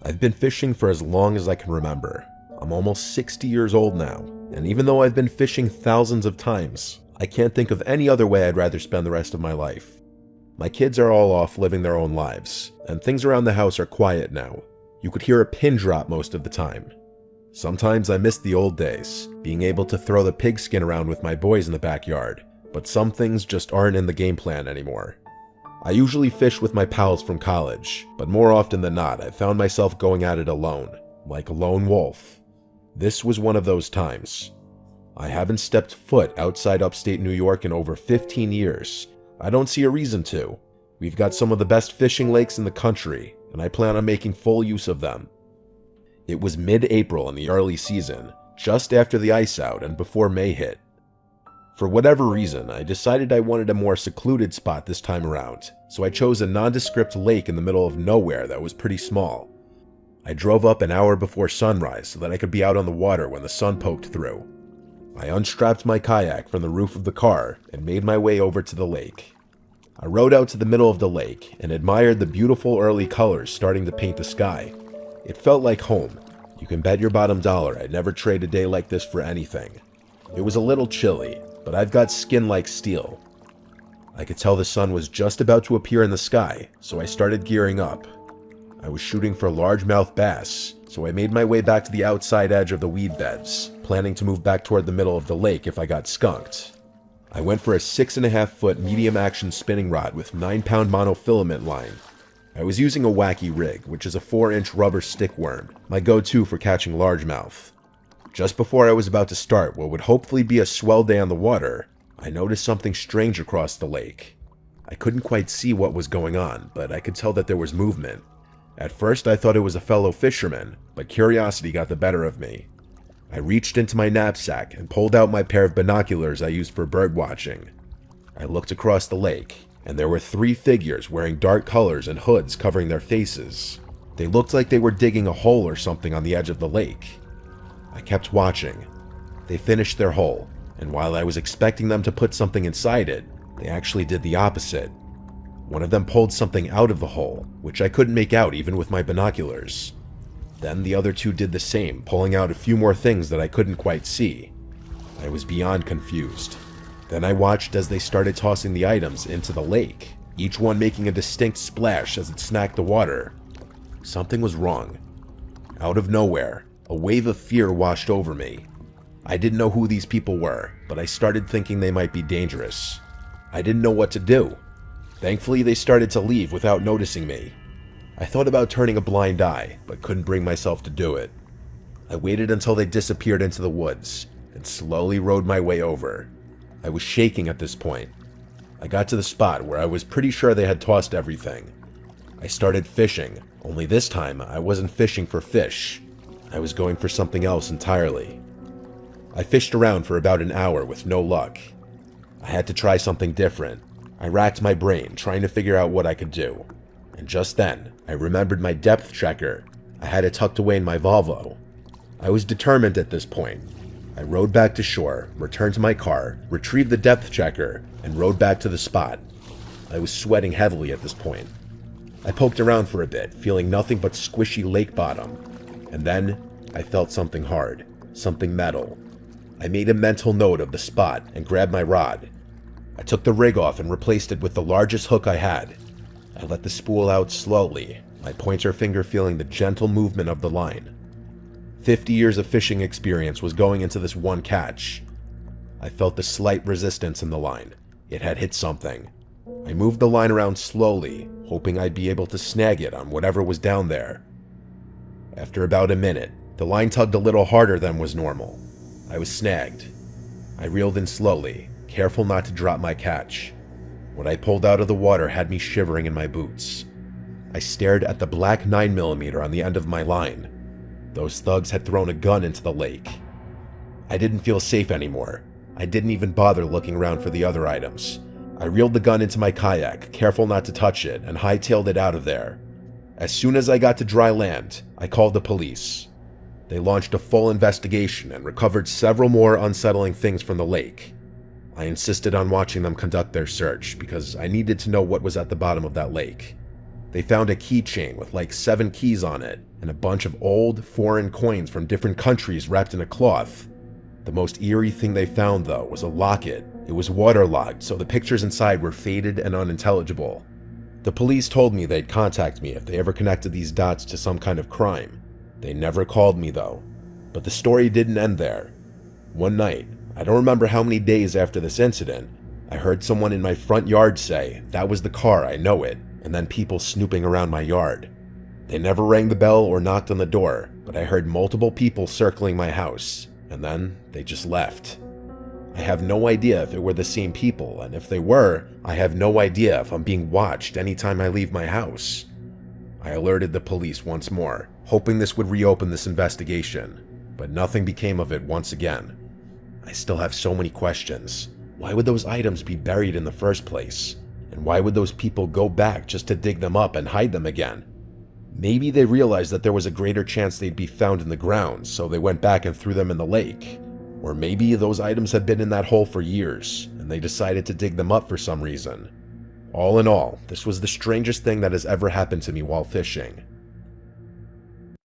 I've been fishing for as long as I can remember. I'm almost 60 years old now, and even though I've been fishing thousands of times, I can't think of any other way I'd rather spend the rest of my life. My kids are all off living their own lives, and things around the house are quiet now. You could hear a pin drop most of the time. Sometimes I miss the old days, being able to throw the pigskin around with my boys in the backyard, but some things just aren't in the game plan anymore. I usually fish with my pals from college, but more often than not, I've found myself going at it alone, like a lone wolf. This was one of those times. I haven't stepped foot outside upstate New York in over 15 years. I don't see a reason to. We've got some of the best fishing lakes in the country, and I plan on making full use of them. It was mid-April in the early season, just after the ice out and before May hit. For whatever reason, I decided I wanted a more secluded spot this time around, so I chose a nondescript lake in the middle of nowhere that was pretty small. I drove up an hour before sunrise so that I could be out on the water when the sun poked through. I unstrapped my kayak from the roof of the car and made my way over to the lake. I rode out to the middle of the lake and admired the beautiful early colors starting to paint the sky. It felt like home. You can bet your bottom dollar I'd never trade a day like this for anything. It was a little chilly, but I've got skin like steel. I could tell the sun was just about to appear in the sky, so I started gearing up. I was shooting for largemouth bass, so I made my way back to the outside edge of the weed beds, planning to move back toward the middle of the lake if I got skunked. I went for a 6.5-foot medium action spinning rod with 9-pound monofilament line. I was using a wacky rig, which is a 4-inch rubber stick worm, my go-to for catching largemouth. Just before I was about to start what would hopefully be a swell day on the water, I noticed something strange across the lake. I couldn't quite see what was going on, but I could tell that there was movement. At first I thought it was a fellow fisherman, but curiosity got the better of me. I reached into my knapsack and pulled out my pair of binoculars I used for bird watching. I looked across the lake, and there were 3 figures wearing dark colors and hoods covering their faces. They looked like they were digging a hole or something on the edge of the lake. I kept watching. They finished their hole, and while I was expecting them to put something inside it, they actually did the opposite. One of them pulled something out of the hole, which I couldn't make out even with my binoculars. Then the other 2 did the same, pulling out a few more things that I couldn't quite see. I was beyond confused. Then I watched as they started tossing the items into the lake, each one making a distinct splash as it smacked the water. Something was wrong. Out of nowhere, a wave of fear washed over me. I didn't know who these people were, but I started thinking they might be dangerous. I didn't know what to do. Thankfully, they started to leave without noticing me. I thought about turning a blind eye, but couldn't bring myself to do it. I waited until they disappeared into the woods, and slowly rode my way over. I was shaking at this point. I got to the spot where I was pretty sure they had tossed everything. I started fishing, only this time I wasn't fishing for fish. I was going for something else entirely. I fished around for about an hour with no luck. I had to try something different. I racked my brain trying to figure out what I could do. And just then, I remembered my depth checker. I had it tucked away in my Volvo. I was determined at this point. I rode back to shore, returned to my car, retrieved the depth checker, and rode back to the spot. I was sweating heavily at this point. I poked around for a bit, feeling nothing but squishy lake bottom. And then, I felt something hard, something metal. I made a mental note of the spot and grabbed my rod. I took the rig off and replaced it with the largest hook I had. I let the spool out slowly, my pointer finger feeling the gentle movement of the line. 50 years of fishing experience was going into this one catch. I felt the slight resistance in the line. It had hit something. I moved the line around slowly, hoping I'd be able to snag it on whatever was down there. After about a minute, the line tugged a little harder than was normal. I was snagged. I reeled in slowly, careful not to drop my catch. What I pulled out of the water had me shivering in my boots. I stared at the black 9mm on the end of my line. Those thugs had thrown a gun into the lake. I didn't feel safe anymore. I didn't even bother looking around for the other items. I reeled the gun into my kayak, careful not to touch it, and hightailed it out of there. As soon as I got to dry land, I called the police. They launched a full investigation and recovered several more unsettling things from the lake. I insisted on watching them conduct their search because I needed to know what was at the bottom of that lake. They found a keychain with like 7 keys on it, and a bunch of old, foreign coins from different countries wrapped in a cloth. The most eerie thing they found, though, was a locket. It was waterlogged, so the pictures inside were faded and unintelligible. The police told me they'd contact me if they ever connected these dots to some kind of crime. They never called me, though. But the story didn't end there. One night, I don't remember how many days after this incident, I heard someone in my front yard say, "That was the car, I know it," and then people snooping around my yard. They never rang the bell or knocked on the door, but I heard multiple people circling my house, and then they just left. I have no idea if it were the same people, and if they were, I have no idea if I'm being watched anytime I leave my house. I alerted the police once more, hoping this would reopen this investigation, but nothing became of it once again. I still have so many questions. Why would those items be buried in the first place? And why would those people go back just to dig them up and hide them again? Maybe they realized that there was a greater chance they'd be found in the ground, so they went back and threw them in the lake. Or maybe those items had been in that hole for years, and they decided to dig them up for some reason. All in all, this was the strangest thing that has ever happened to me while fishing.